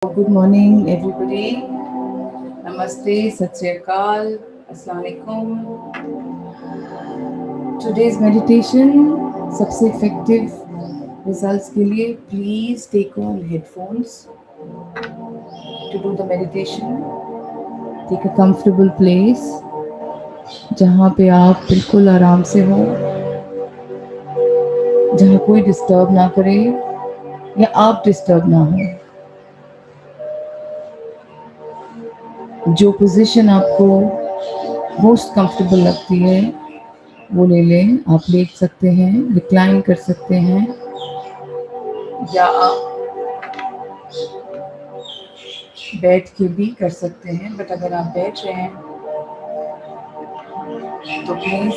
Good morning, everybody. Namaste, Sat Sri Akal, Assalamu alaikum. Today's meditation, सबसे effective results के लिए please take on headphones to do the meditation. Take a comfortable place जहाँ पे आप बिल्कुल आराम से हो, जहाँ कोई डिस्टर्ब ना करे या आप डिस्टर्ब ना हो। जो पोजीशन आपको मोस्ट कंफर्टेबल लगती है वो ले लें। आप लेट सकते हैं, रिक्लाइन कर सकते हैं या आप बैठ के भी कर सकते हैं। बट अगर आप बैठ रहे हैं तो प्लीज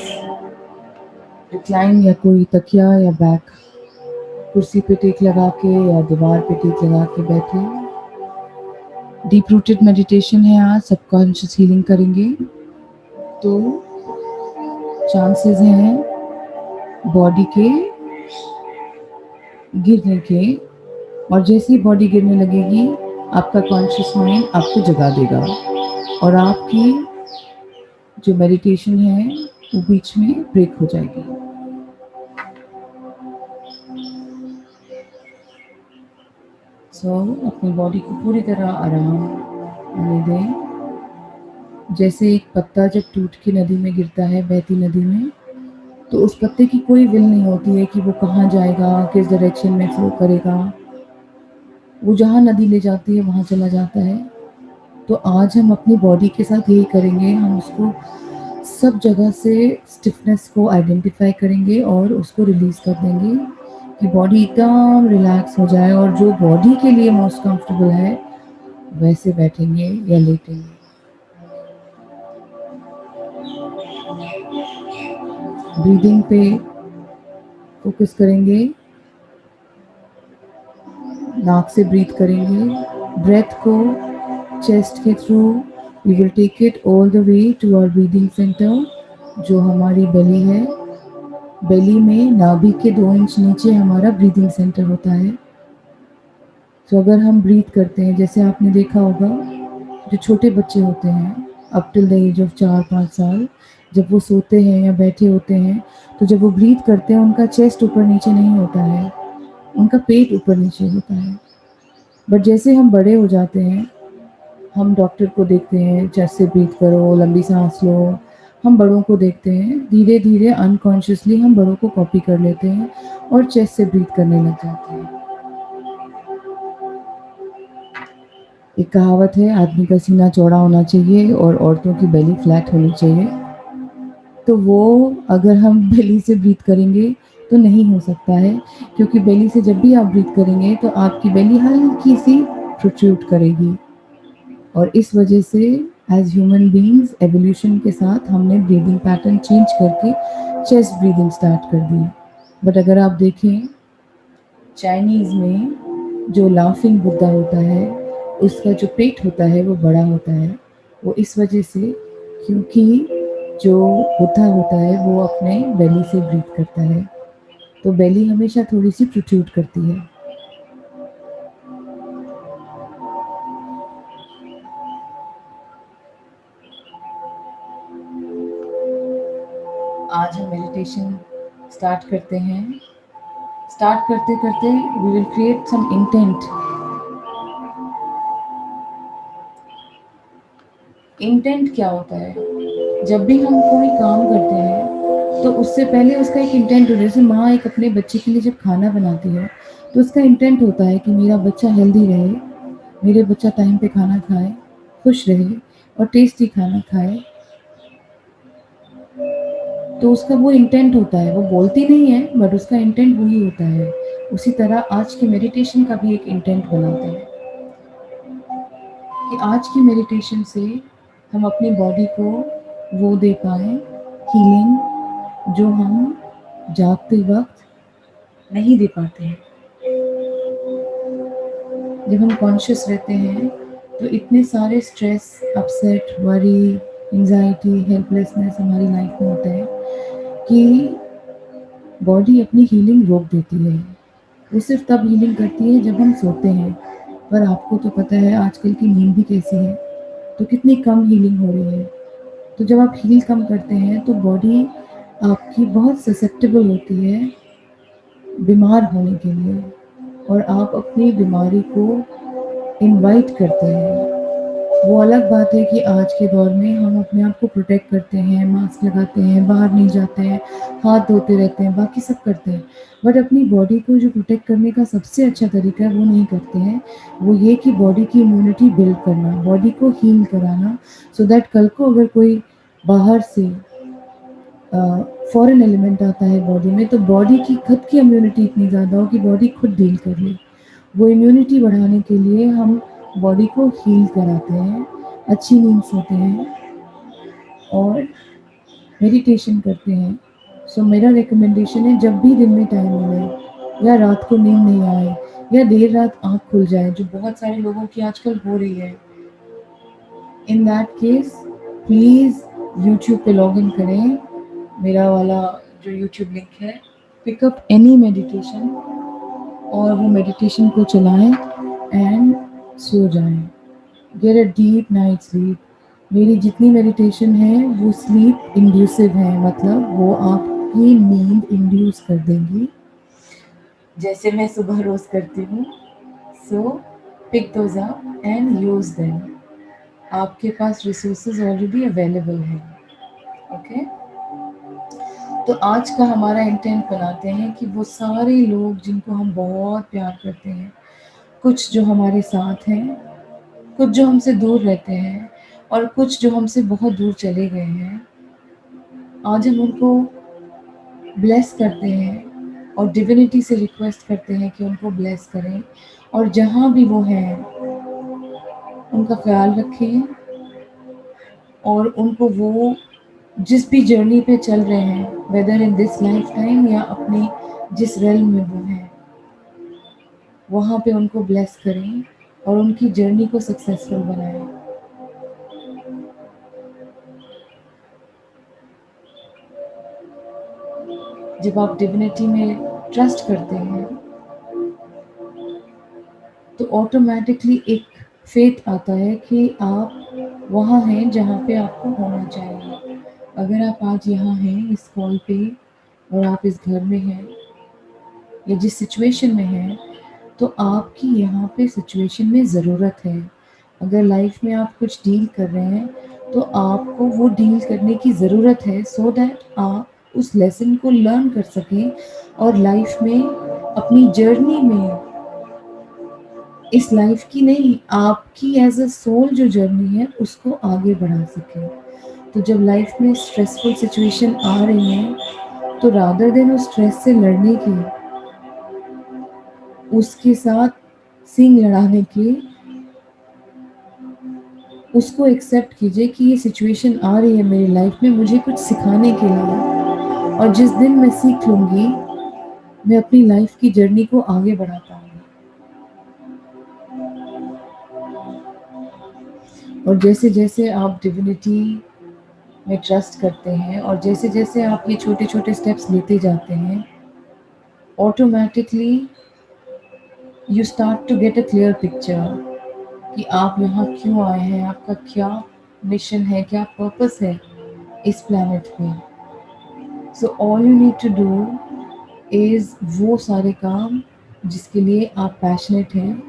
रिक्लाइन या कोई तकिया या बैक कुर्सी पे टेक लगा के या दीवार पे टेक लगा के बैठे। डीप रूटेड मेडिटेशन है, आज सबकॉन्शियस हीलिंग करेंगे। तो चांसेस हैं बॉडी के गिरने के, और जैसे ही बॉडी गिरने लगेगी आपका कॉन्शियस माइंड आपको जगा देगा और आपकी जो मेडिटेशन है वो बीच में ब्रेक हो जाएगी। अपनी बॉडी को पूरी तरह आराम होने दें। जैसे एक पत्ता जब टूट के नदी में गिरता है, बहती नदी में, तो उस पत्ते की कोई विल नहीं होती है कि वो कहाँ जाएगा, किस डायरेक्शन में फ्लो करेगा। वो जहाँ नदी ले जाती है वहाँ चला जाता है। तो आज हम अपनी बॉडी के साथ यही करेंगे। हम उसको सब जगह से स्टिफनेस को आइडेंटिफाई करेंगे और उसको रिलीज कर देंगे कि बॉडी एकदम रिलैक्स हो जाए, और जो बॉडी के लिए मोस्ट कंफर्टेबल है वैसे बैठेंगे या लेटेंगे। ब्रीदिंग पे फोकस करेंगे, नाक से ब्रीथ करेंगे। ब्रेथ को चेस्ट के through we will take it all the way to our breathing centre, जो हमारी बेली है। बेली में नाभि के 2 इंच नीचे हमारा ब्रीदिंग सेंटर होता है। तो अगर हम ब्रीथ करते हैं, जैसे आपने देखा होगा जो छोटे बच्चे होते हैं up till the age of 4-5 साल, जब वो सोते हैं या बैठे होते हैं, तो जब वो ब्रीथ करते हैं उनका चेस्ट ऊपर नीचे नहीं होता है, उनका पेट ऊपर नीचे होता है। बट जैसे हम बड़े हो जाते हैं, हम डॉक्टर को देखते हैं, चेस्ट से ब्रीथ करो, लंबी सांस लो। हम बड़ों को देखते हैं, धीरे धीरे अनकॉन्शियसली हम बड़ों को कॉपी कर लेते हैं और चेस्ट से ब्रीथ करने लग जाते हैं। एक कहावत है, आदमी का सीना चौड़ा होना चाहिए और औरतों की बेली फ्लैट होनी चाहिए। तो वो अगर हम बेली से ब्रीथ करेंगे तो नहीं हो सकता है, क्योंकि बेली से जब भी आप ब्रीथ करेंगे तो आपकी बेली हल्की सी प्रोट्रूड करेगी। और इस वजह से एज ह्यूमन बीइंग्स एवोल्यूशन के साथ हमने ब्रीदिंग पैटर्न चेंज करके चेस्ट ब्रीदिंग स्टार्ट कर दी। बट अगर आप देखें चाइनीज़ में जो लाफिंग बुद्धा होता है, उसका जो पेट होता है वो बड़ा होता है। वो इस वजह से क्योंकि जो बुद्धा होता है वो अपने बेली से ब्रीथ करता है, तो बेली हमेशा थोड़ी सी प्रोट्रूड करती है। आज हम मेडिटेशन स्टार्ट करते हैं। स्टार्ट करते करते we will create some intent. Intent क्या होता है? जब भी हम कोई काम करते हैं तो उससे पहले उसका एक इंटेंट होता है। जैसे माँ एक अपने बच्चे के लिए जब खाना बनाती है तो उसका इंटेंट होता है कि मेरा बच्चा हेल्दी रहे, मेरे बच्चा टाइम पे खाना खाए, खुश रहे और टेस्टी खाना खाए। तो उसका वो इंटेंट होता है, वो बोलती नहीं है बट उसका इंटेंट वही होता है। उसी तरह आज के मेडिटेशन का भी एक इंटेंट बनाते हैं कि आज की मेडिटेशन से हम अपनी बॉडी को वो दे पाए हीलिंग जो हम जागते वक्त नहीं दे पाते हैं। जब हम कॉन्शियस रहते हैं तो इतने सारे stress, upset, worry, anxiety, helplessness हमारी लाइफ में होता है कि बॉडी अपनी हीलिंग रोक देती है। वो सिर्फ तब हीलिंग करती है जब हम सोते हैं, पर आपको तो पता है आजकल की नींद भी कैसी है, तो कितनी कम हीलिंग हो रही है। तो जब आप हील कम करते हैं तो बॉडी आपकी बहुत ससेप्टेबल होती है बीमार होने के लिए, और आप अपनी बीमारी को इनवाइट करते हैं। वो अलग बात है कि आज के दौर में हम अपने आप को प्रोटेक्ट करते हैं, मास्क लगाते हैं, बाहर नहीं जाते हैं, हाथ धोते रहते हैं, बाकी सब करते हैं, बट अपनी बॉडी को जो प्रोटेक्ट करने का सबसे अच्छा तरीका है वो नहीं करते हैं। वो ये कि बॉडी की इम्यूनिटी बिल्ड करना, बॉडी को हील कराना, सो दैट कल को अगर कोई बाहर से फॉरेन एलिमेंट आता है बॉडी में, तो बॉडी की खुद की इम्यूनिटी इतनी ज़्यादा हो कि बॉडी खुद डील कर ले। वो इम्यूनिटी बढ़ाने के लिए हम बॉडी को हील कराते हैं, अच्छी नींद सोते हैं और मेडिटेशन करते हैं। सो मेरा रिकमेंडेशन है, जब भी दिन में टाइम मिले या रात को नींद नहीं आए या देर रात आँख खुल जाए, जो बहुत सारे लोगों की आजकल हो रही है, in that case please YouTube पे लॉग इन करें, मेरा वाला जो यूट्यूब लिंक है, पिकअप एनी मेडिटेशन, और वो मेडिटेशन को चलाएं एंड सो जाएं, get a deep night sleep. मेरी जितनी मेडिटेशन है वो स्लीप इंड्यूसिव है, मतलब वो आपकी नींद इंड्यूस कर देंगी, जैसे मैं सुबह रोज करती हूँ। So pick those up and use them. आपके पास रिसोर्सेज ऑलरेडी अवेलेबल हैं। ओके, तो आज का हमारा इंटेंट बनाते हैं कि वो सारे लोग जिनको हम बहुत प्यार करते हैं, कुछ जो हमारे साथ हैं, कुछ जो हमसे दूर रहते हैं, और कुछ जो हमसे बहुत दूर चले गए हैं, आज हम उनको ब्लेस करते हैं और डिविनिटी से रिक्वेस्ट करते हैं कि उनको ब्लेस करें, और जहाँ भी वो हैं उनका ख्याल रखें, और उनको वो जिस भी जर्नी पे चल रहे हैं, whether in this lifetime या अपने जिस रेल में वो हैं, वहाँ पे उनको ब्लेस करें और उनकी जर्नी को सक्सेसफुल बनाएं। जब आप डिविनिटी में ट्रस्ट करते हैं तो ऑटोमेटिकली एक फेथ आता है कि आप वहाँ हैं जहाँ पे आपको होना चाहिए। अगर आप आज यहाँ हैं इस कॉल पे और आप इस घर में हैं या जिस सिचुएशन में हैं, तो आपकी यहाँ पे सिचुएशन में ज़रूरत है। अगर लाइफ में आप कुछ डील कर रहे हैं तो आपको वो डील करने की ज़रूरत है, सो दैट आप उस लेसन को लर्न कर सकें और लाइफ में अपनी जर्नी में, इस लाइफ की नहीं, आपकी एज अ सोल जो जर्नी है उसको आगे बढ़ा सकें। तो जब लाइफ में स्ट्रेसफुल सिचुएशन आ रही है तो रादर देन उस स्ट्रेस से लड़ने की, उसके साथ सींग लड़ाने की, उसको एक्सेप्ट कीजिए कि ये सिचुएशन आ रही है मेरी लाइफ में मुझे कुछ सिखाने के लिए, और जिस दिन मैं सीख लूँगी मैं अपनी लाइफ की जर्नी को आगे बढ़ा पाऊँगी। और जैसे जैसे आप डिविनिटी में ट्रस्ट करते हैं और जैसे जैसे आप ये छोटे छोटे स्टेप्स लेते जाते हैं, automatically you start to get a clear picture कि आप यहाँ क्यों आए हैं, आपका क्या मिशन है, क्या पर्पस है इस प्लैनेट पे। So all you need to do is वो सारे काम जिसके लिए आप पैशनेट हैं,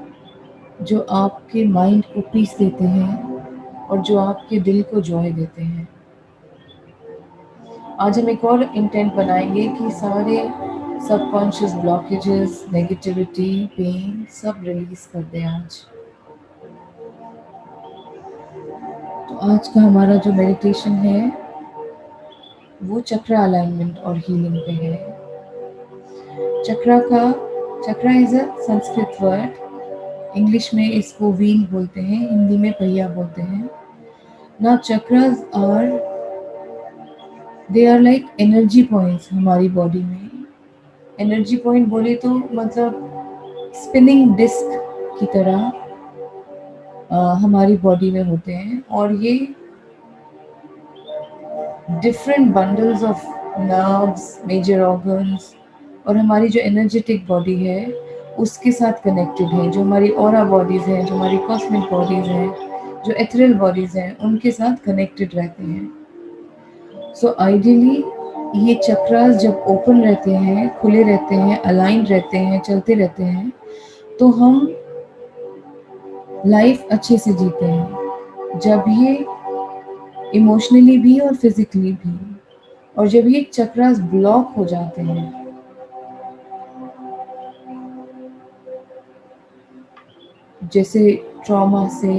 जो आपके माइंड को पीस देते हैं और जो आपके दिल को जॉय देते हैं। आज हम एक और इंटेंट बनाएंगे कि सारे सबकॉन्शियस ब्लॉकेजेस, नेगेटिविटी, पेन सब रिलीज कर दें आज। तो आज का हमारा जो मेडिटेशन है वो चक्र अलाइनमेंट और हीलिंग पे है। Chakra is a Sanskrit word, English में इसको व्हील बोलते हैं, हिंदी में पहिया बोलते हैं। ना chakras are, they are like energy points हमारी बॉडी में। एनर्जी पॉइंट बोले तो मतलब स्पिनिंग डिस्क की तरह हमारी बॉडी में होते हैं, और ये different bundles of nerves, major organs, और हमारी जो एनर्जेटिक बॉडी है उसके साथ कनेक्टेड हैं, जो हमारी ऑरा बॉडीज़ हैं, जो हमारी कॉस्मिक बॉडीज़ हैं, जो एथेरियल बॉडीज़ हैं, उनके साथ कनेक्टेड रहते हैं। सो आइडियली ये चक्रास जब ओपन रहते हैं, खुले रहते हैं, अलाइन रहते हैं, चलते रहते हैं, तो हम लाइफ अच्छे से जीते हैं। जब ये इमोशनली भी और फिजिकली भी, और जब ये चक्रास ब्लॉक हो जाते हैं, जैसे ट्रॉमा से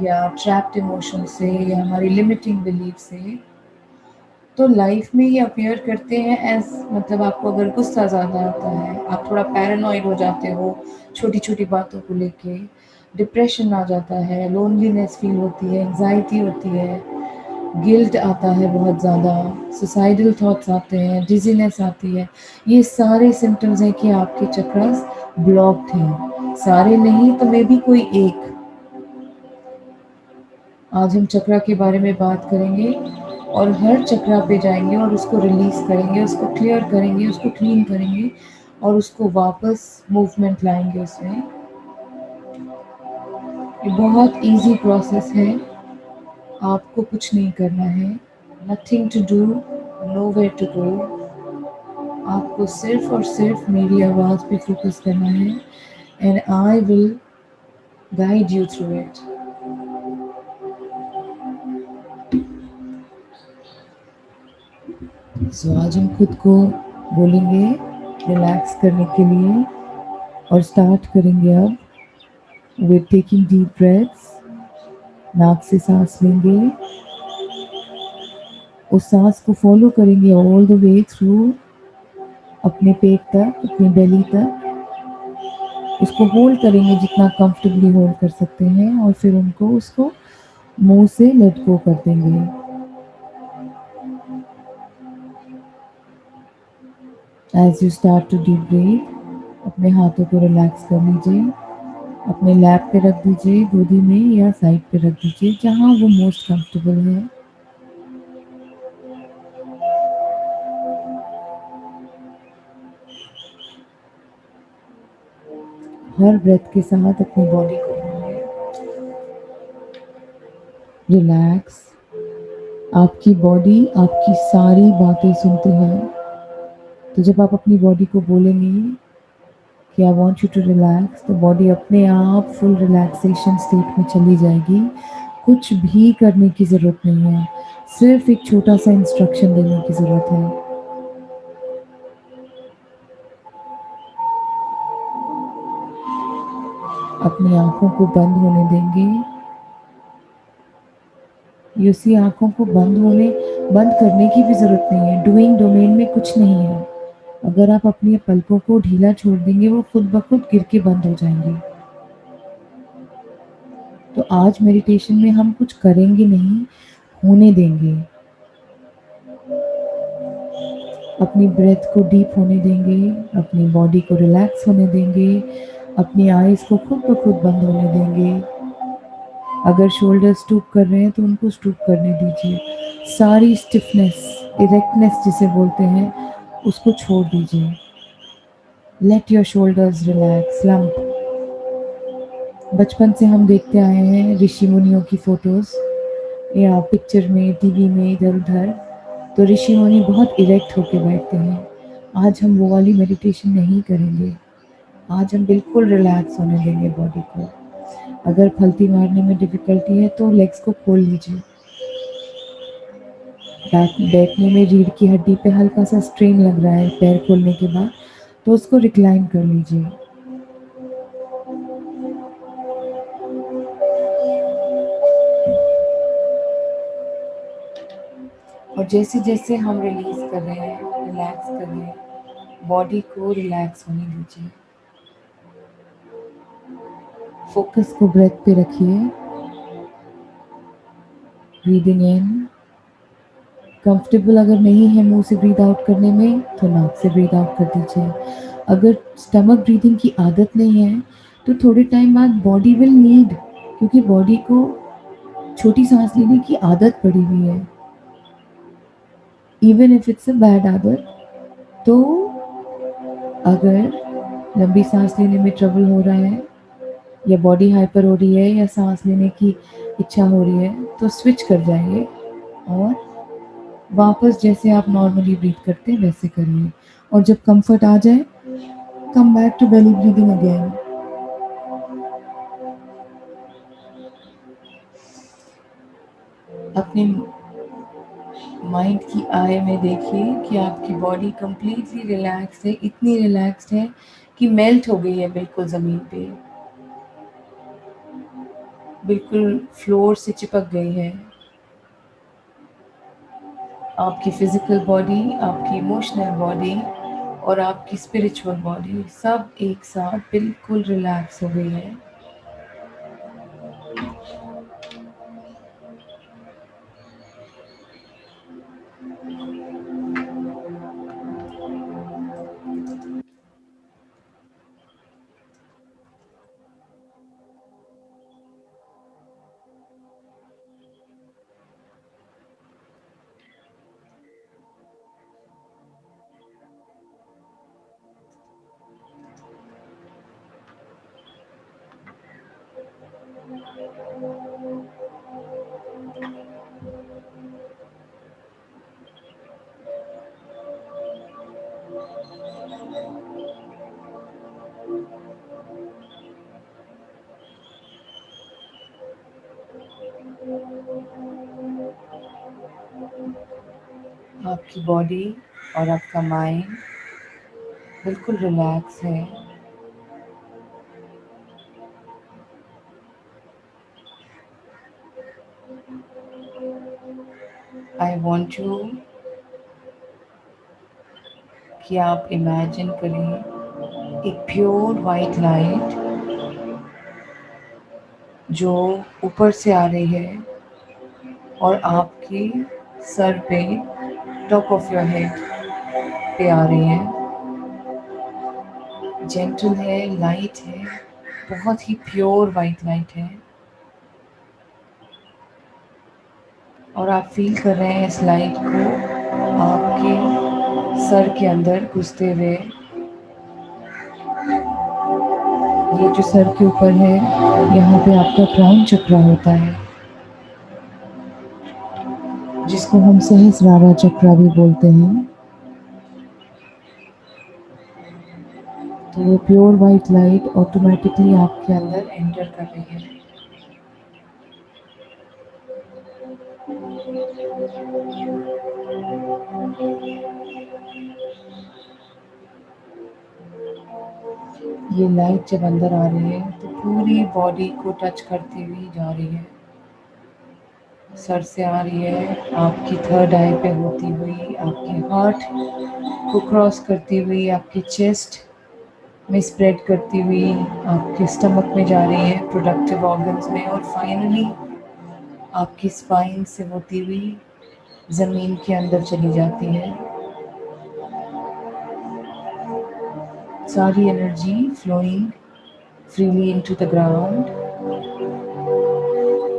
या ट्रैप्ड इमोशन से या हमारी लिमिटिंग बिलीफ से, तो लाइफ में ये अपीयर करते हैं एज, मतलब आपको अगर गुस्सा ज़्यादा आता है, आप थोड़ा पैरानॉइड हो जाते हो छोटी छोटी बातों को लेके, डिप्रेशन आ जाता है, लोनलीनेस फील होती है, एंजाइटी होती है, गिल्ट आता है बहुत ज़्यादा, सुसाइडल थॉट्स आते हैं, डिजीनेस आती है, ये सारे सिम्टम्स हैं कि आपके चक्रास ब्लॉक्ड हैं। सारे नहीं तो मे बी कोई एक। आज हम चक्रा के बारे में बात करेंगे और हर चक्रा पे जाएंगे और उसको रिलीज करेंगे, उसको क्लियर करेंगे, उसको क्लीन करेंगे और उसको वापस मूवमेंट लाएंगे उसमें। ये बहुत इजी प्रोसेस है, आपको कुछ नहीं करना है, nothing to do, nowhere to go. आपको सिर्फ और सिर्फ मेरी आवाज़ पे फोकस करना है and I will guide you through it. So आज हम खुद को बोलेंगे रिलैक्स करने के लिए और स्टार्ट करेंगे अब विद टेकिंग डीप ब्रेथ्स। नाक से सांस लेंगे, उस सांस को फॉलो करेंगे ऑल द वे थ्रू अपने पेट तक, अपनी बेली तक। उसको होल्ड करेंगे जितना कंफर्टेबली होल्ड कर सकते हैं और फिर उनको उसको मुंह से लेट गो कर देंगे। As you start to deep breathe, अपने हाथों को रिलैक्स कर लीजिए, अपने लैप पे रख दीजिए, गोदी में या साइड पे रख दीजिए, जहाँ वो मोस्ट कंफर्टेबल है। हर ब्रेथ के साथ अपनी बॉडी को रिलैक्स। आपकी बॉडी आपकी सारी बातें सुनती है, तो जब आप अपनी बॉडी को बोलेंगे कि I want you to relax, तो बॉडी अपने आप फुल रिलैक्सेशन स्टेट में चली जाएगी। कुछ भी करने की ज़रूरत नहीं है, सिर्फ एक छोटा सा इंस्ट्रक्शन देने की ज़रूरत है। अपनी आंखों को बंद होने देंगे। यूसी आंखों को बंद करने की भी ज़रूरत नहीं है, डूइंग डोमेन में कुछ नहीं है। अगर आप अपनी पलकों को ढीला छोड़ देंगे, वो खुद ब खुद गिर के बंद हो जाएंगे। तो आज मेडिटेशन में हम कुछ करेंगे नहीं, होने देंगे। अपनी ब्रेथ को डीप होने देंगे, अपनी बॉडी को रिलैक्स होने देंगे, अपनी आईज को खुद ब खुद बंद होने देंगे। अगर शोल्डर स्टूप कर रहे हैं तो उनको स्टूप करने दीजिए। सारी स्टिफनेस, इरेक्टनेस जिसे बोलते हैं, उसको छोड़ दीजिए। Let your shoulders relax, lump. बचपन से हम देखते आए हैं ऋषि मुनियों की फोटोज या पिक्चर में, टीवी में, इधर उधर, तो ऋषि मुनि बहुत इरेक्ट होके बैठते हैं। आज हम वो वाली मेडिटेशन नहीं करेंगे, आज हम बिल्कुल रिलैक्स होने देंगे बॉडी को। अगर फलती मारने में डिफिकल्टी है तो लेग्स को खोल लीजिए। बैठने में रीढ़ की हड्डी पे हल्का सा स्ट्रेन लग रहा है पैर खोलने के बाद, तो उसको रिक्लाइन कर लीजिए। और जैसे जैसे हम रिलीज कर रहे हैं, रिलैक्स कर रहे हैं, बॉडी को रिलैक्स होने दीजिए। फोकस को ब्रेथ पे रखिए। ब्रीदिंग इन, कंफर्टेबल अगर नहीं है मुंह से ब्रीद आउट करने में तो नाक से ब्रीद आउट कर दीजिए। अगर स्टमक ब्रीदिंग की आदत नहीं है तो थोड़े टाइम बाद बॉडी विल नीड, क्योंकि बॉडी को छोटी सांस लेने की आदत पड़ी हुई है, even if it's a bad आदत। तो अगर लंबी सांस लेने में ट्रबल हो रहा है या बॉडी हाइपर हो रही है या सांस लेने की इच्छा हो रही है, तो स्विच कर जाइए और वापस जैसे आप नॉर्मली ब्रीथ करते हैं वैसे करिए। और जब कंफर्ट आ जाए, come back to belly breathing again. अपने माइंड की आई में देखिए कि आपकी बॉडी कंप्लीटली रिलैक्स्ड है, इतनी रिलैक्स्ड है कि मेल्ट हो गई है बिल्कुल ज़मीन पे, बिल्कुल फ्लोर से चिपक गई है। आपकी फिजिकल बॉडी, आपकी इमोशनल बॉडी और आपकी स्पिरिचुअल बॉडी सब एक साथ बिल्कुल रिलैक्स हो गई है। आपकी बॉडी और आपका माइंड बिल्कुल रिलैक्स है। आई वॉन्ट यू कि आप इमेजिन करें एक प्योर वाइट लाइट जो ऊपर से आ रही है और आपके सर पे, टॉप ऑफ योर हेड पे आ रही है। जेंटल है, लाइट है, बहुत ही प्योर वाइट लाइट है। और आप फील कर रहे हैं इस लाइट को आपके सर के अंदर घुसते हुए। ये जो सर के ऊपर है, यहाँ पे आपका क्राउन चक्र होता है, जिसको हम सहस्रारा चक्र भी बोलते हैं। तो वो प्योर वाइट लाइट ऑटोमेटिकली आपके अंदर एंटर कर रही है। ये लाइट जब अंदर आ रही है तो पूरी बॉडी को टच करती हुई जा रही है। सर से आ रही है, आपकी थर्ड आई पे होती हुई, आपके हार्ट को क्रॉस करती हुई, आपकी चेस्ट में स्प्रेड करती हुई, आपके स्टमक में जा रही है, प्रोडक्टिव ऑर्गन्स में, और फाइनली आपकी स्पाइन से होती हुई ज़मीन के अंदर चली जाती है। सारी energy flowing freely into the ground.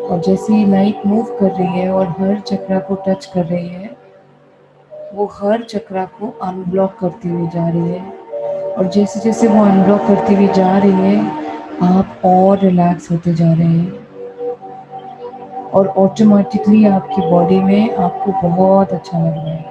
और जैसे ही लाइट मूव कर रही है और हर चक्रा को टच कर रही है, वो हर चक्रा को अनब्लॉक करती हुई जा रही है। और जैसे जैसे वो अनब्लॉक करती हुई जा रही है, आप और रिलैक्स होते जा रहे हैं और ऑटोमेटिकली आपकी बॉडी में आपको बहुत अच्छा लग रहा है।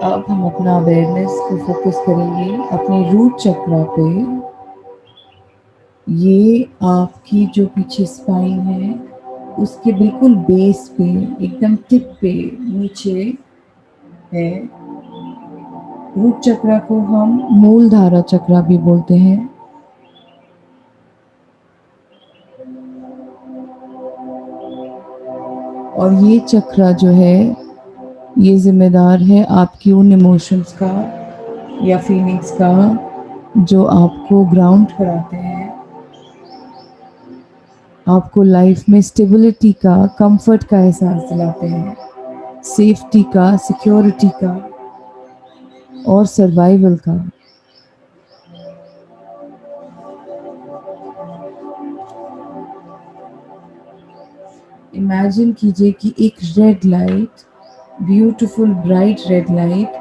अब हम अपना अवेयरनेस को फोकस करेंगे अपने रूट चक्रा पे। ये आपकी जो पीछे स्पाइन है उसके बिल्कुल बेस पे, एकदम टिप पे नीचे है। रूट चक्रा को हम मूलधारा चक्रा भी बोलते हैं। और ये चक्रा जो है, ये जिम्मेदार है आपकी उन इमोशंस का या फीलिंग्स का जो आपको ग्राउंड कराते हैं, आपको लाइफ में स्टेबिलिटी का, कंफर्ट का एहसास दिलाते हैं, सेफ्टी का, सिक्योरिटी का और सर्वाइवल का। इमेजिन कीजिए कि एक red light, beautiful bright red light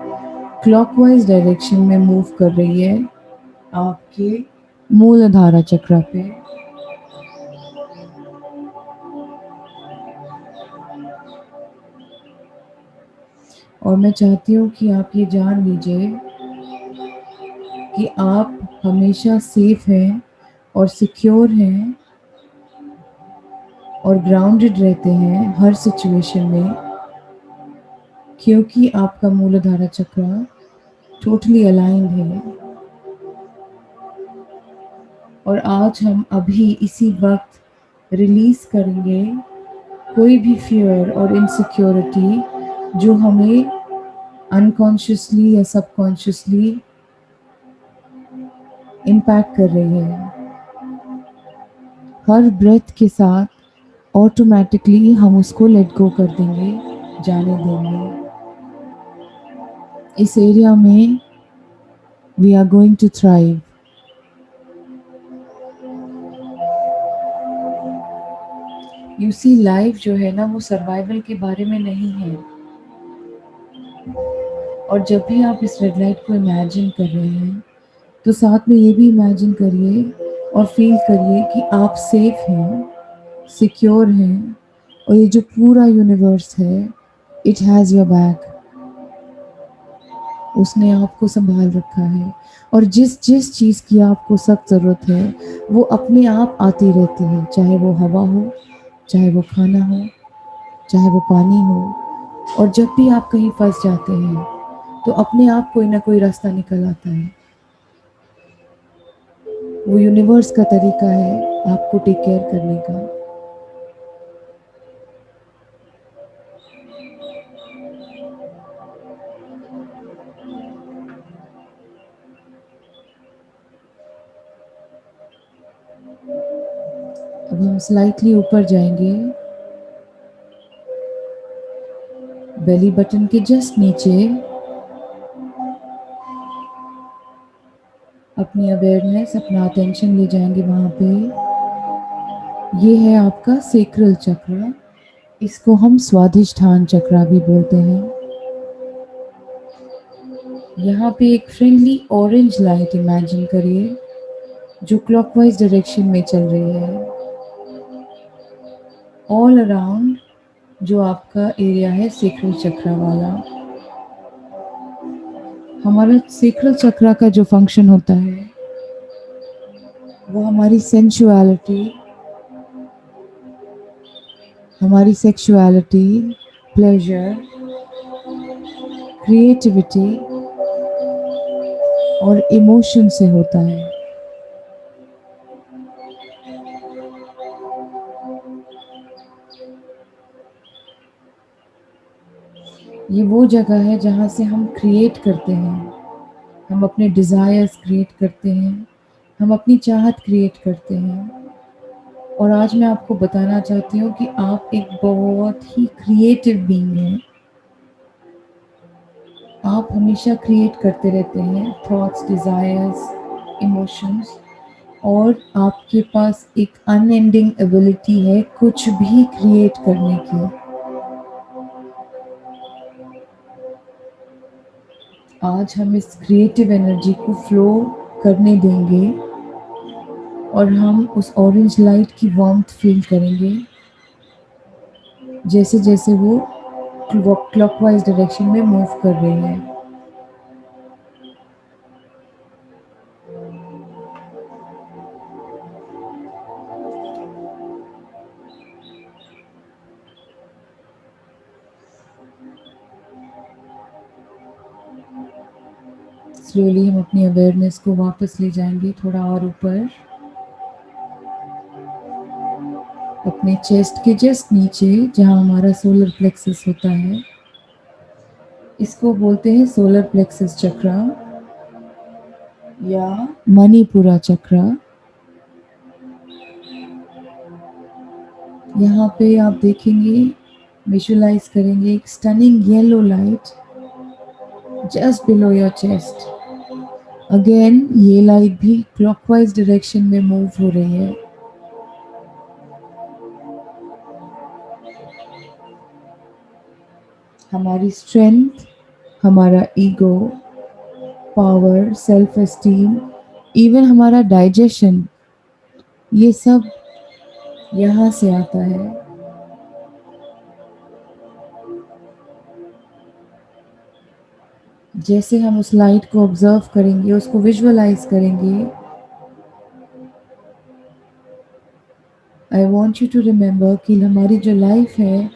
clockwise direction में मूव कर रही है आपके मूलाधारा चक्र पे। और मैं चाहती हूँ कि आप ये जान लीजिए कि आप हमेशा सेफ हैं और सिक्योर हैं और ग्राउंडेड रहते हैं हर सिचुएशन में, क्योंकि आपका मूलाधारा चक्र टोटली अलाइंड है। और आज हम अभी इसी वक्त रिलीज करेंगे कोई भी फियर और इनसिक्योरिटी जो हमें अनकॉन्शियसली या सबकॉन्शियसली इम्पैक्ट कर रही है। हर ब्रेथ के साथ ऑटोमेटिकली हम उसको लेट गो कर देंगे, जाने देंगे। इस एरिया में we are going to thrive. You see, life जो है ना वो सर्वाइवल के बारे में नहीं है। और जब भी आप इस रेड लाइट को इमेजिन कर रहे हैं तो साथ में ये भी इमेजिन करिए और फील करिए कि आप सेफ हैं, सिक्योर हैं और ये जो पूरा यूनिवर्स है, इट हैज़ योर बैक। उसने आपको संभाल रखा है और जिस जिस चीज़ की आपको सख्त ज़रूरत है वो अपने आप आती रहती है, चाहे वो हवा हो, चाहे वो खाना हो, चाहे वो पानी हो। और जब भी आप कहीं फंस जाते हैं तो अपने आप कोई ना कोई रास्ता निकल आता है। वो यूनिवर्स का तरीका है आपको टेक केयर करने का। अब हम स्लाइटली ऊपर जाएंगे, बेली बटन के जस्ट नीचे अपनी अवेयरनेस, अपना अटेंशन ले जाएंगे वहाँ पे। ये है आपका सेक्रल चक्र, इसको हम स्वाधिष्ठान चक्र भी बोलते हैं। यहाँ पे एक फ्रेंडली ऑरेंज लाइट इमेजिन करिए जो क्लॉकवाइज डायरेक्शन में चल रही है। ऑल अराउंड जो आपका एरिया है सेक्रल चक्र वाला। हमारा सेक्रल चक्र का जो फंक्शन होता है वो हमारी सेंसुअलिटी, हमारी सेक्सुअलिटी, प्लेजर, क्रिएटिविटी और इमोशन से होता है। ये वो जगह है जहाँ से हम क्रिएट करते हैं, हम अपने डिज़ायर्स क्रिएट करते हैं, हम अपनी चाहत क्रिएट करते हैं। और आज मैं आपको बताना चाहती हूँ कि आप एक बहुत ही क्रिएटिव बीइंग हैं। आप हमेशा क्रिएट करते रहते हैं थॉट्स, डिज़ायर्स, इमोशंस, और आपके पास एक अनएंडिंग एबिलिटी है कुछ भी क्रिएट करने की। आज हम इस क्रिएटिव एनर्जी को फ्लो करने देंगे और हम उस ऑरेंज लाइट की वार्मथ फील करेंगे जैसे जैसे वो क्लॉकवाइज डायरेक्शन में मूव कर रही है। स्लोली हम अपनी अवेयरनेस को वापस ले जाएंगे थोड़ा और ऊपर, अपने चेस्ट के जस्ट नीचे जहाँ हमारा सोलर प्लेक्सस होता है। इसको बोलते हैं सोलर प्लेक्सस चक्र या मणिपुरा चक्र। यहाँ पे आप देखेंगे, विजुलाइज करेंगे एक stunning yellow light just below your chest. Again ये लाइट भी क्लॉकवाइज डायरेक्शन में मूव हो रही है। हमारी स्ट्रेंथ, हमारा ego, power, self esteem, even हमारा डाइजेशन, ये सब यहाँ से आता है। जैसे हम उस लाइट को ऑब्जर्व करेंगे, उसको विजुअलाइज करेंगे, I want you to remember कि हमारी जो लाइफ है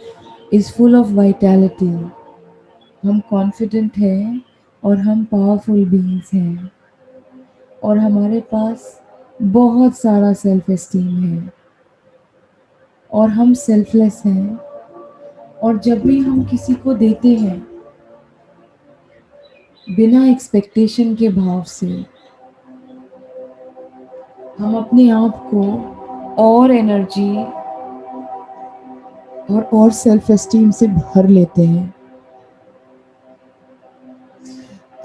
इज़ फुल ऑफ वाइटैलिटी। हम कॉन्फिडेंट हैं और हम पावरफुल बीइंग्स हैं और हमारे पास बहुत सारा सेल्फ एस्टीम है और हम सेल्फलेस हैं। और जब भी हम किसी को देते हैं बिना एक्सपेक्टेशन के भाव से, हम अपने आप को और एनर्जी और सेल्फ एस्टीम से भर लेते हैं।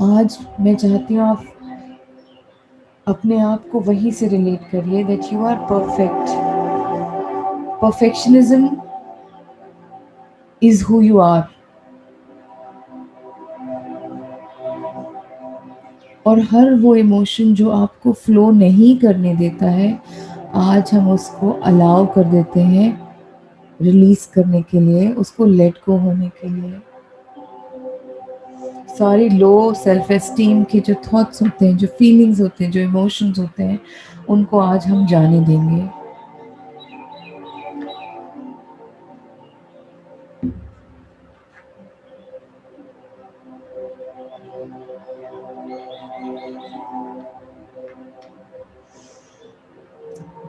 आज मैं चाहती हूँ आप अपने आप को वहीं से रिलेट करिए that you are perfect. Perfectionism is who you are. और हर वो इमोशन जो आपको फ्लो नहीं करने देता है, आज हम उसको अलाउ कर देते हैं रिलीज करने के लिए, उसको लेट गो होने के लिए। सारी लो सेल्फ एस्टीम के जो थॉट्स होते हैं, जो फीलिंग्स होते हैं, जो इमोशंस होते हैं, उनको आज हम जाने देंगे।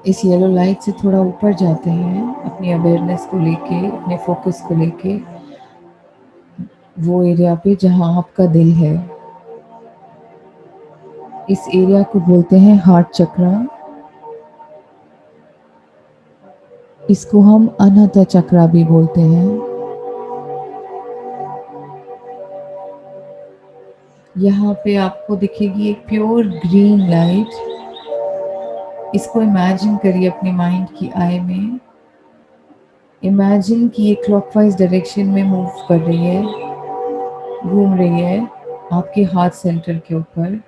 इस येलो लाइट से थोड़ा ऊपर जाते हैं अपनी अवेयरनेस को लेके, अपने फोकस को लेके वो एरिया पे जहाँ आपका दिल है। इस एरिया को बोलते हैं हार्ट चक्रा। इसको हम अनाहता चक्रा भी बोलते हैं। यहाँ पे आपको दिखेगी एक प्योर ग्रीन लाइट। इसको इमेजिन करिए अपने माइंड की आई में। इमेजिन कि ये क्लॉकवाइज डायरेक्शन में मूव कर रही है, घूम रही है आपके हार्ट सेंटर के ऊपर,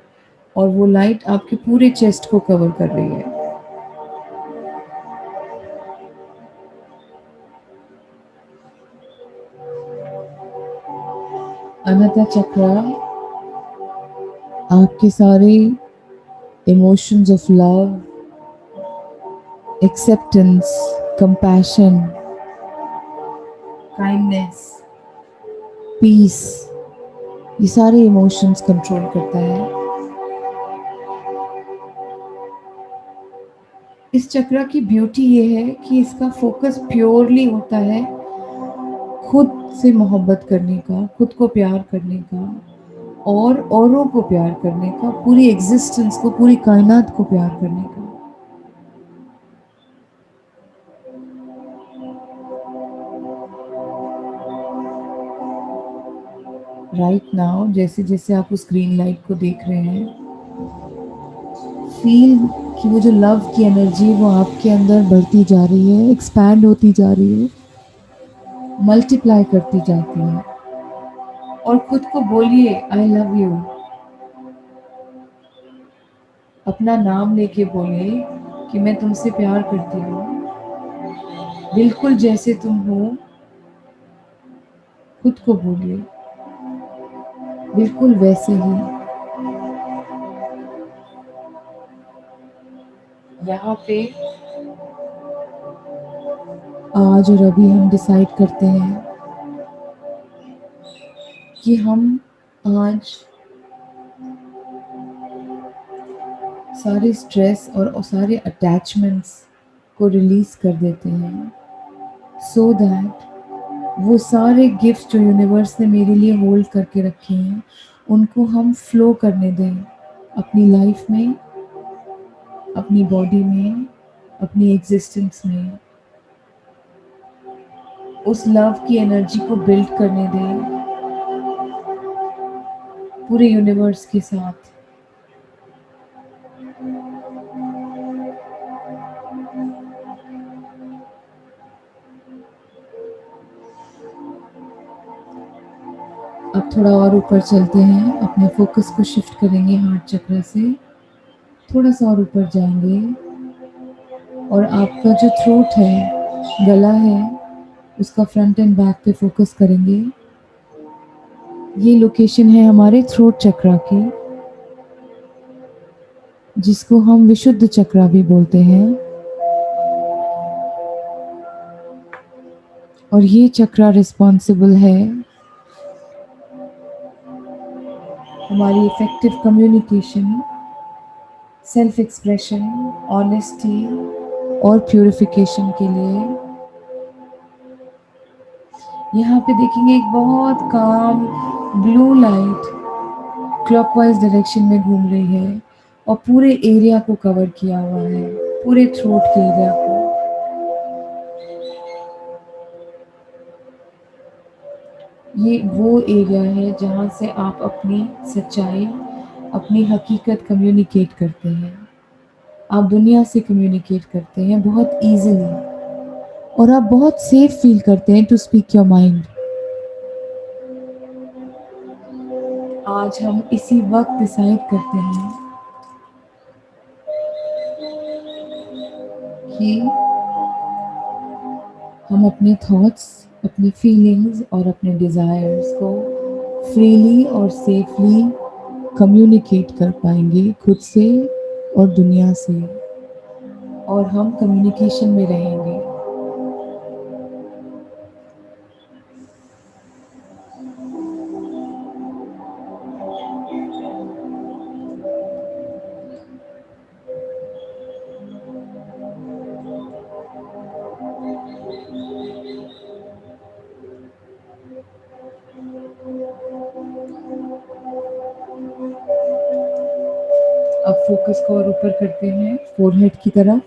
और वो लाइट आपके पूरे चेस्ट को कवर कर रही है। अनाहता चक्रा आपके सारे emotions of love, acceptance, compassion, kindness, peace, ये सारे इमोशंस कंट्रोल करता है। इस चक्र की ब्यूटी ये है कि इसका फोकस प्योरली होता है खुद से मोहब्बत करने का, खुद को प्यार करने का और औरों को प्यार करने का, पूरी एग्जिस्टेंस को, पूरी कायनात को प्यार करने का। राइट नाउ जैसे जैसे आप उस ग्रीन लाइट को देख रहे हैं, फील कि वो जो लव की एनर्जी वो आपके अंदर बढ़ती जा रही है, एक्सपैंड होती जा रही है, मल्टीप्लाई करती जाती है। और खुद को बोलिए आई लव यू। अपना नाम लेके बोलिए कि मैं तुमसे प्यार करती हूँ, बिल्कुल जैसे तुम हो। खुद को बोलिए बिल्कुल वैसे ही। यहाँ पे आज और अभी हम डिसाइड करते हैं कि हम आज सारे स्ट्रेस और सारे अटैचमेंट्स को रिलीज कर देते हैं, सो दैट वो सारे गिफ्ट्स जो यूनिवर्स ने मेरे लिए होल्ड करके रखे हैं उनको हम फ्लो करने दें अपनी लाइफ में, अपनी बॉडी में, अपनी एग्जिस्टेंस में। उस लव की एनर्जी को बिल्ड करने दें पूरे यूनिवर्स के साथ। अब थोड़ा और ऊपर चलते हैं, अपने फोकस को शिफ्ट करेंगे हार्ट चक्र से, थोड़ा सा और ऊपर जाएंगे और आपका जो थ्रोट है, गला है, उसका फ्रंट एंड बैक पे फोकस करेंगे। ये लोकेशन है हमारे थ्रोट चक्रा की, जिसको हम विशुद्ध चक्रा भी बोलते हैं। और ये चक्रा रिस्पॉन्सिबल है हमारी effective communication, self expression, honesty और प्यूरिफिकेशन के लिए। यहाँ पे देखेंगे एक बहुत काम ब्लू लाइट क्लॉकवाइज डायरेक्शन में घूम रही है और पूरे एरिया को कवर किया हुआ है, पूरे थ्रोट के एरिया को। ये वो एरिया है जहाँ से आप अपनी सच्चाई, अपनी हकीकत कम्युनिकेट करते हैं। आप दुनिया से कम्युनिकेट करते हैं बहुत इजीली और आप बहुत सेफ फील करते हैं टू स्पीक योर माइंड। आज हम इसी वक्त डिसाइड करते हैं कि हम अपने थॉट्स, अपने फीलिंग्स और अपने डिज़ायर्स को फ्रीली और सेफली कम्युनिकेट कर पाएंगे खुद से और दुनिया से, और हम कम्युनिकेशन में रहेंगे। अब फोकस को और ऊपर करते हैं फोरहेड की तरफ।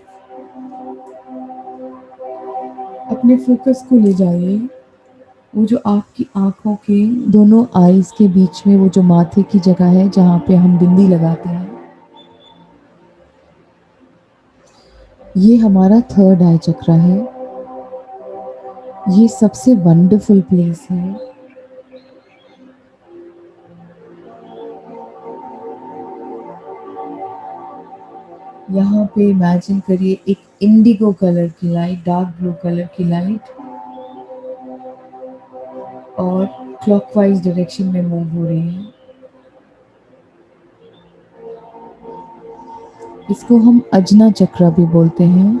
अपने फोकस को ले जाइए वो जो आपकी आंखों के दोनों आईज के बीच में, वो जो माथे की जगह है जहाँ पे हम बिंदी लगाते हैं, ये हमारा थर्ड आई चक्रा है। ये सबसे वंडरफुल प्लेस है। यहाँ पे इमेजिन करिए एक इंडिगो कलर की लाइट, डार्क ब्लू कलर की लाइट, और क्लॉकवाइज डायरेक्शन में मूव हो रही है। इसको हम अजना चक्रा भी बोलते हैं।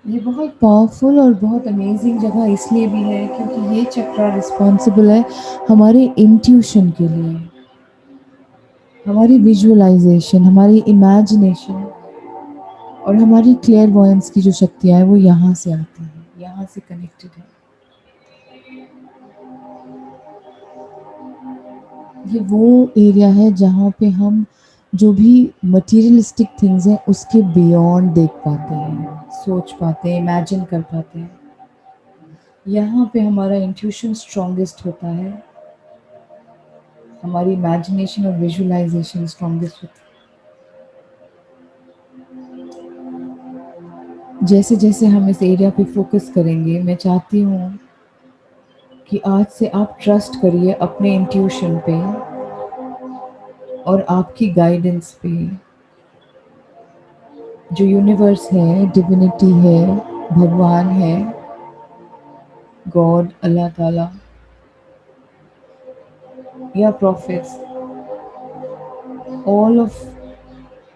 ये बहुत पावरफुल और बहुत अमेजिंग जगह इसलिए भी है क्योंकि ये चक्रा रिस्पॉन्सिबल है हमारे इंट्यूशन के लिए, हमारी विजुअलाइजेशन, हमारी इमेजिनेशन और हमारी क्लेयरवॉयंस की जो शक्तियाँ हैं वो यहाँ से आती हैं, यहाँ से कनेक्टेड है। ये वो एरिया है जहाँ पे हम जो भी मटेरियलिस्टिक थिंग्स हैं उसके बियॉन्ड देख पाते हैं, सोच पाते हैं, इमेजिन कर पाते हैं। यहाँ पे हमारा इंट्यूशन स्ट्रॉन्गेस्ट होता है, हमारी इमेजिनेशन और विजुअलाइजेशन स्ट्रॉन्गेस्ट होती है। जैसे जैसे हम इस एरिया पे फोकस करेंगे, मैं चाहती हूँ कि आज से आप ट्रस्ट करिए अपने इंट्यूशन पे और आपकी गाइडेंस पे। जो यूनिवर्स है, डिविनिटी है, भगवान है, गॉड, अल्लाह ताला या प्रॉफिट्स, ऑल ऑफ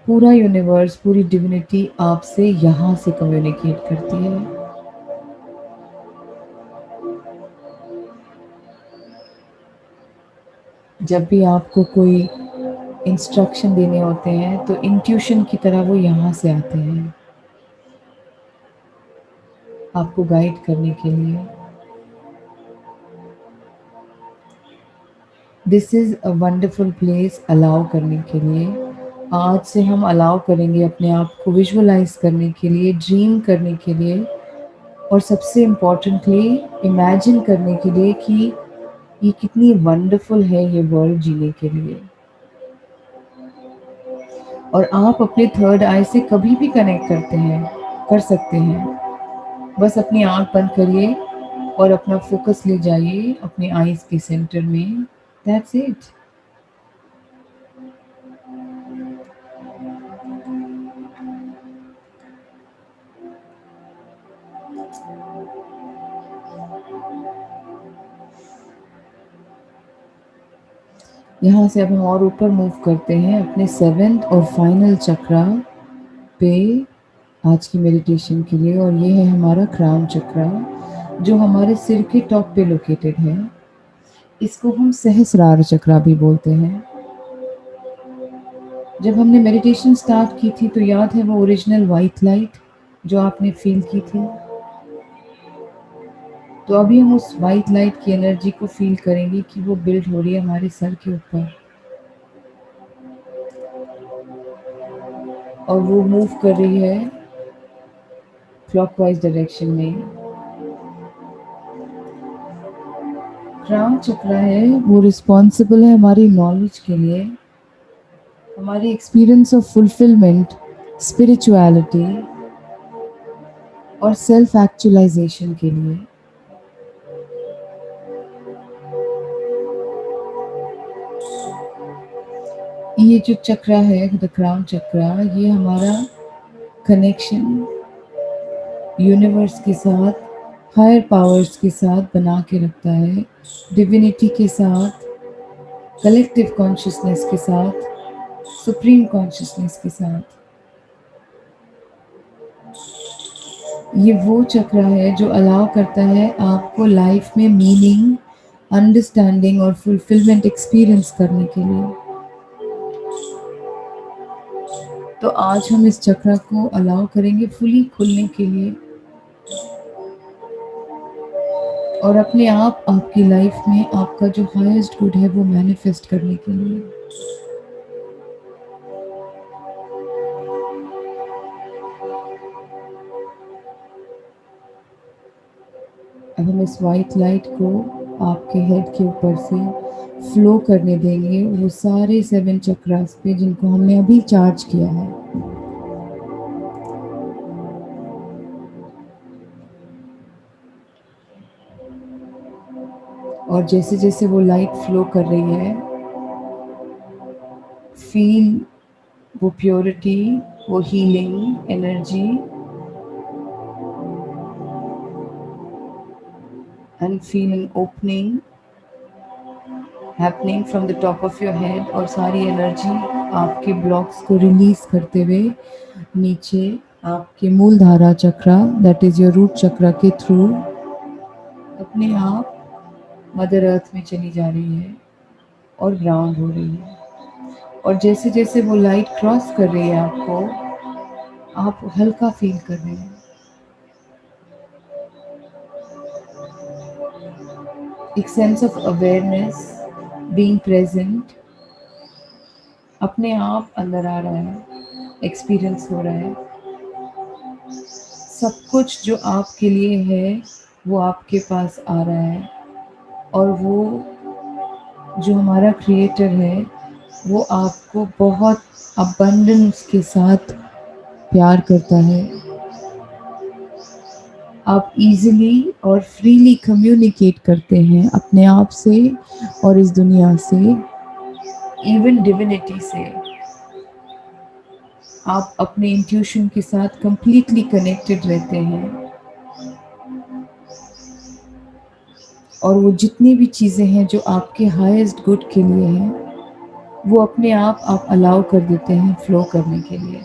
पूरा यूनिवर्स, पूरी डिविनिटी आपसे यहाँ से कम्युनिकेट करती है। जब भी आपको कोई इंस्ट्रक्शन देने होते हैं तो इंट्यूशन की तरह वो यहाँ से आते हैं आपको गाइड करने के लिए। This is a wonderful place allow करने के लिए। आज से हम अलाउ करेंगे अपने आप को विजुअलाइज करने के लिए, ड्रीम करने के लिए और सबसे इम्पोर्टेंटली इमेजिन करने के लिए कि ये कितनी वंडरफुल है ये वर्ल्ड जीने के लिए। और आप अपने थर्ड आई से कभी भी कनेक्ट कर सकते हैं। बस अपनी आँख बंद करिए और अपना फोकस ले जाइए अपने आईज के सेंटर में। That's it. यहाँ से अब हम और ऊपर मूव करते हैं अपने सेवेंथ और फाइनल चक्रा पे आज की मेडिटेशन के लिए। और ये है हमारा क्राउन चक्रा, जो हमारे सिर के टॉप पे लोकेटेड है। इसको हम सहस्रार चक्रा भी बोलते हैं। जब हमने मेडिटेशन स्टार्ट की थी तो याद है वो ओरिजिनल वाइट लाइट जो आपने फील की थी। तो अभी हम उस वाइट लाइट की एनर्जी को फील करेंगे कि वो बिल्ड हो रही है हमारे सर के ऊपर, और वो मूव कर रही है क्लॉकवाइज डायरेक्शन में। क्राउन चक्रा है वो रिस्पॉन्सिबल है हमारी नॉलेज के लिए, हमारी एक्सपीरियंस ऑफ फुलफिलमेंट, स्पिरिचुअलिटी और सेल्फ एक्चुअलाइजेशन के लिए। ये जो चक्रा है द क्राउन चक्रा, ये हमारा कनेक्शन यूनिवर्स के साथ, हायर पावर्स के साथ बना के रखता है, डिविनिटी के साथ, कलेक्टिव कॉन्शियसनेस के साथ, सुप्रीम कॉन्शियसनेस के साथ। ये वो चक्र है जो अलाउ करता है आपको लाइफ में मीनिंग, अंडरस्टैंडिंग और फुलफिलमेंट एक्सपीरियंस करने के लिए। तो आज हम इस चक्र को अलाउ करेंगे फुली खुलने के लिए, और अपने आप आपकी लाइफ में आपका जो हाईएस्ट गुड है वो मैनिफेस्ट करने के लिए। अब हम इस वाइट लाइट को आपके हेड के ऊपर से फ्लो करने देंगे वो सारे 7 चक्रास पे जिनको हमने अभी चार्ज किया है। और जैसे जैसे वो लाइट फ्लो कर रही है, फील वो प्योरिटी, वो healing energy, and feel an opening happening from the top of your head. और सारी एनर्जी आपके ब्लॉक्स को रिलीज करते हुए नीचे आपके मूलधारा चक्रा, दैट इज योर रूट चक्रा के थ्रू अपने आप मदर अर्थ में चली जा रही है और ग्राउंड हो रही है। और जैसे जैसे वो लाइट क्रॉस कर रही है आपको, आप हल्का फील कर रहे हैं, एक sense of awareness, being present अपने आप अंदर आ रहा है, एक्सपीरियंस हो रहा है। सब कुछ जो आपके लिए है वो आपके पास आ रहा है, और वो जो हमारा क्रिएटर है वो आपको बहुत अबंडेंस के साथ प्यार करता है। आप इजीली और फ्रीली कम्युनिकेट करते हैं अपने आप से और इस दुनिया से, इवन डिविनिटी से। आप अपने इंट्यूशन के साथ कंप्लीटली कनेक्टेड रहते हैं, और वो जितनी भी चीज़ें हैं जो आपके हाईएस्ट गुड के लिए हैं वो अपने आप अलाउ कर देते हैं फ्लो करने के लिए।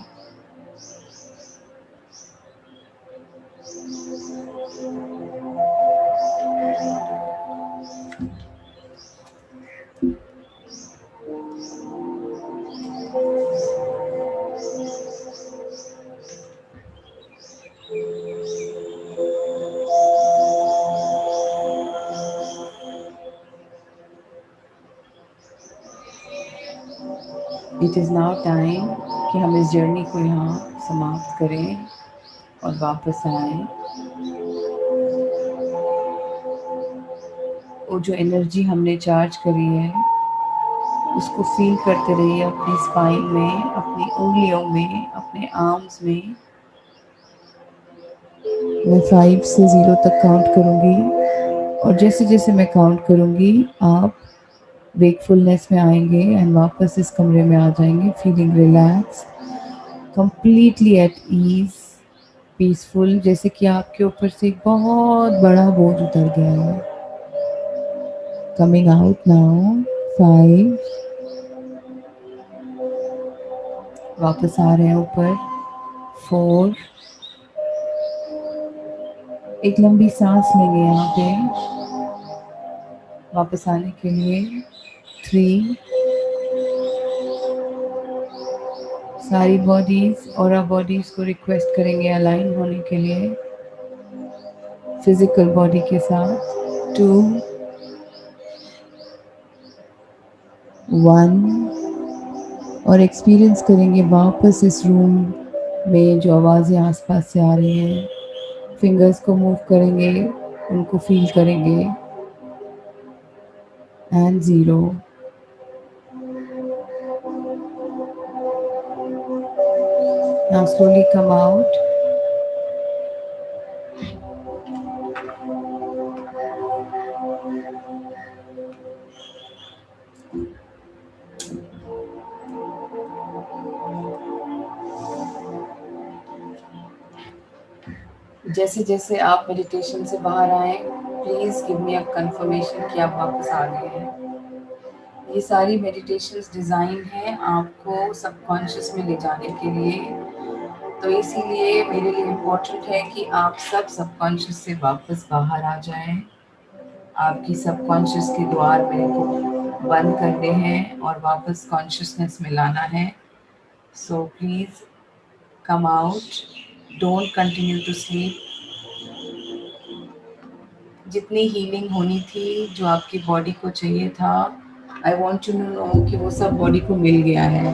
इट इज़ नाउ टाइम कि हम इस जर्नी को यहाँ समाप्त करें और वापस आएं। वो जो एनर्जी हमने चार्ज करी है उसको फील करते रहिए अपनी स्पाइन में, अपनी उंगलियों में, अपने आर्म्स में। मैं 5 से 0 तक काउंट करूँगी और जैसे जैसे मैं काउंट करूँगी आप वेकफुलनेस में आएंगे एंड वापस इस कमरे में आ जाएंगे, feeling relax, completely at ease, peaceful, जैसे कि आपके ऊपर से एक बहुत बड़ा बोझ उतर गया है। कमिंग आउट नाउ, 5, वापस आ रहे हैं ऊपर, 4, एक लंबी सांस लेंगे यहाँ पे वापस आने के लिए, 3, सारी बॉडीज और बॉडीज को रिक्वेस्ट करेंगे अलाइन होने के लिए फिजिकल बॉडी के साथ, 2, 1, और एक्सपीरियंस करेंगे वापस इस रूम में जो आवाज़ें आसपास से आ रही हैं, फिंगर्स को मूव करेंगे, उनको फील करेंगे, and 0। Now slowly come out. जैसे जैसे आप मेडिटेशन से बाहर आए, please give me a confirmation कि आप वापस आ गए हैं। ये सारी मेडिटेशंस डिज़ाइन हैं आपको सबकॉन्शियस में ले जाने के लिए, तो इसीलिए मेरे लिए इम्पोर्टेंट है कि आप सब सबकॉन्शियस से वापस बाहर आ जाएं। आपकी सबकॉन्शियस के द्वार मेरे को बंद करने हैं और वापस कॉन्शियसनेस में लाना है। So please come out, don't continue to sleep. जितनी हीलिंग होनी थी, जो आपकी बॉडी को चाहिए था, आई वॉन्ट टू नो कि वो सब बॉडी को मिल गया है।